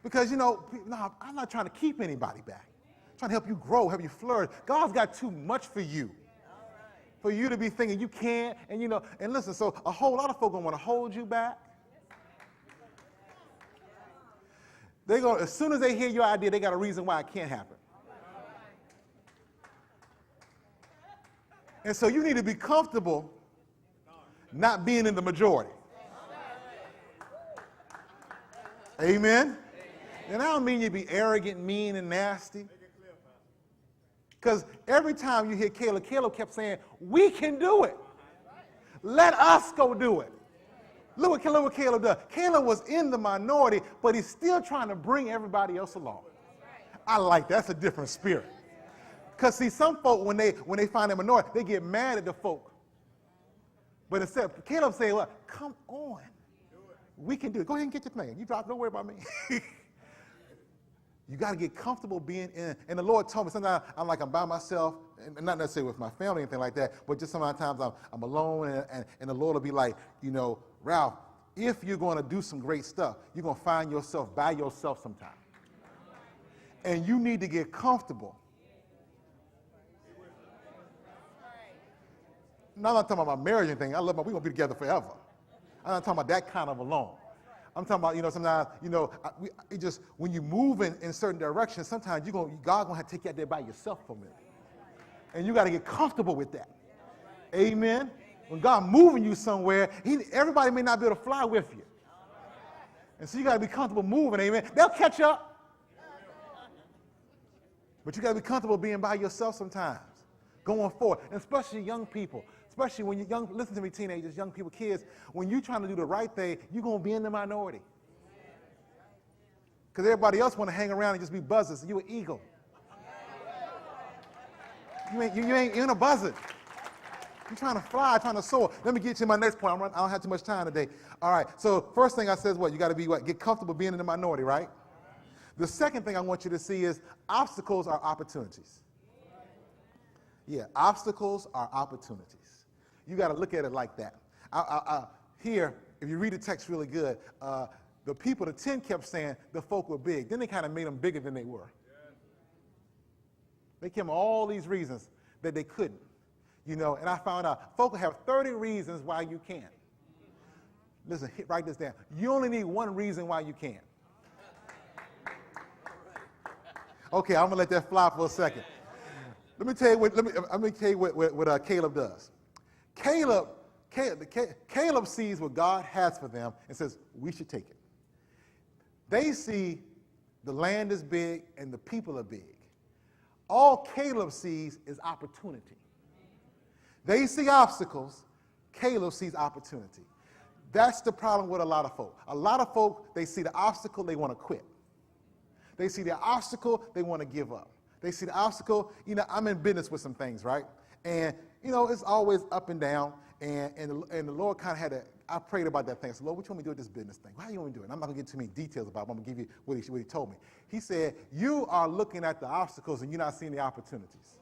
Because, no, I'm not trying to keep anybody back. I'm trying to help you grow, help you flourish. God's got too much for you. For you to be thinking you can't, and listen, so a whole lot of folk gonna want to hold you back. As soon as they hear your idea, they got a reason why it can't happen. And so you need to be comfortable not being in the majority. Amen? And I don't mean you be arrogant, mean, and nasty. Because every time you hear Caleb kept saying, we can do it. Let us go do it. Look what Caleb does. Caleb was in the minority, but he's still trying to bring everybody else along. I like that. That's a different spirit. Because, see, some folk, when they find a minority, they get mad at the folk. But instead, Caleb said, well, come on. We can do it. Go ahead and get your thing. You drop, don't worry about me. You got to get comfortable being in. And the Lord told me, sometimes I'm by myself, and not necessarily with my family or anything like that, but just sometimes I'm alone, and the Lord will be like, Ralph, if you're going to do some great stuff, you're going to find yourself by yourself sometime. And you need to get comfortable. Now, I'm not talking about my marriage or anything. I love we're going to be together forever. I'm not talking about that kind of alone. I'm talking about, sometimes, when you move in certain directions, sometimes God's going to have to take you out there by yourself for a minute. And you got to get comfortable with that. Amen? When God moving you somewhere, everybody may not be able to fly with you. And so you got to be comfortable moving, amen? They'll catch up. But you got to be comfortable being by yourself sometimes, going forward, and especially young people. Especially when you're young, listen to me, teenagers, young people, kids, when you're trying to do the right thing, you're going to be in the minority. Because everybody else want to hang around and just be buzzers. You're an eagle. You ain't a buzzard. You're trying to fly, trying to soar. Let me get to my next point. I don't have too much time today. All right, so first thing I said is what? You got to be what? Get comfortable being in the minority, right? The second thing I want you to see is obstacles are opportunities. Yeah, obstacles are opportunities. You got to look at it like that. Here, if you read the text really good, the people, the 10 kept saying the folk were big. Then they kind of made them bigger than they were. They came up with all these reasons that they couldn't. And I found out folk have 30 reasons why you can't. Listen, write this down. You only need one reason why you can't. Okay, I'm going to let that fly for a second. Let me tell you what Caleb does. Caleb sees what God has for them and says, we should take it. They see the land is big and the people are big. All Caleb sees is opportunity. They see obstacles. Caleb sees opportunity. That's the problem with a lot of folk. A lot of folk, they see the obstacle, they want to quit. They see the obstacle, they want to give up. They see the obstacle, I'm in business with some things, right? And, it's always up and down. And the Lord kind of I prayed about that thing. I said, Lord, what you want me to do with this business thing? How do you want me to do it? I'm not going to get too many details about it. I'm going to give you what he told me. He said, you are looking at the obstacles and you're not seeing the opportunities.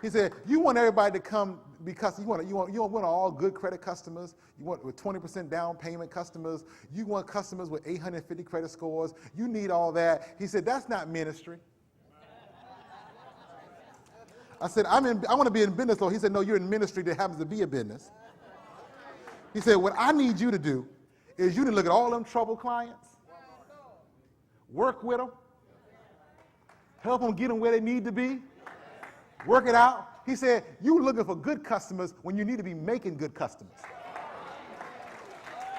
He said, you want everybody to come because you want all good credit customers. You want with 20% down payment customers. You want customers with 850 credit scores. You need all that. He said, that's not ministry. I said, I want to be in business, Lord. He said, no, you're in ministry that happens to be a business. He said, what I need you to do is you to look at all them troubled clients, work with them, help them get them where they need to be, work it out. He said, you looking for good customers when you need to be making good customers.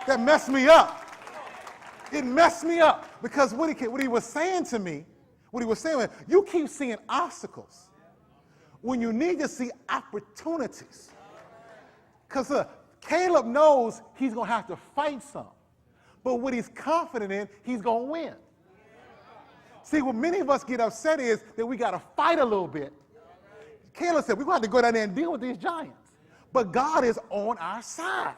That messed me up. It messed me up because what he was saying to me, you keep seeing obstacles when you need to see opportunities. Because Caleb knows he's going to have to fight some. But what he's confident in, he's going to win. See, what many of us get upset is that we got to fight a little bit. Caleb said, we're going to have to go down there and deal with these giants. But God is on our side.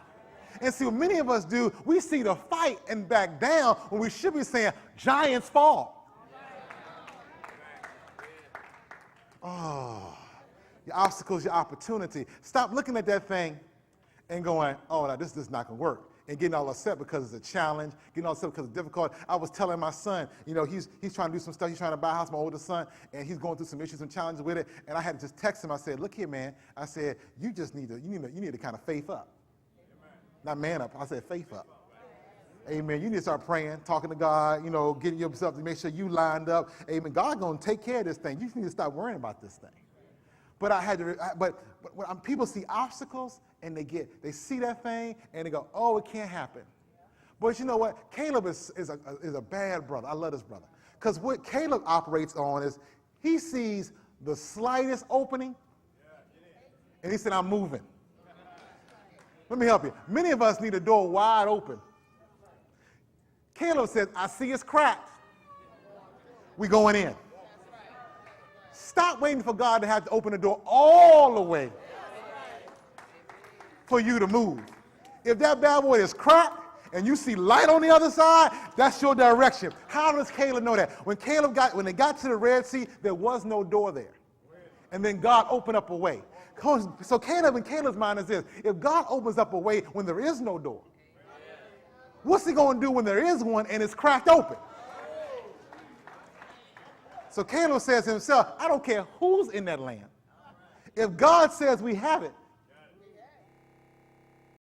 And see, what many of us do, we see the fight and back down when we should be saying, giants fall. Oh, your obstacle is your opportunity. Stop looking at that thing and going, oh, no, this is not going to work. and getting all upset because it's a challenge, getting all upset because it's difficult. I was telling my son, you know, he's trying to do some stuff. He's trying to buy a house, my oldest son, and he's going through some issues and challenges with it. And I had to just text him. I said, look here, man. I said, you just need to kind of faith up. Amen. Not man up. I said faith up. Amen. You need to start praying, talking to God, you know, getting yourself to make sure you lined up. Amen. God's going to take care of this thing. You just need to stop worrying about this thing. But I had to. But when people see obstacles and they see that thing and they go, oh, it can't happen. But you know what? Caleb is a bad brother. I love this brother because what Caleb operates on is he sees the slightest opening, and he said, "I'm moving." Let me help you. Many of us need a door wide open. Caleb says, I see it's cracked. We going in. Stop waiting for God to have to open the door all the way for you to move. If that bad boy is cracked and you see light on the other side, that's your direction. How does Caleb know that? When they got to the Red Sea, there was no door there. And then God opened up a way. So Caleb and Caleb's mind is this: if God opens up a way when there is no door, what's he going to do when there is one and it's cracked open? So Caleb says to himself, I don't care who's in that land. If God says we have it,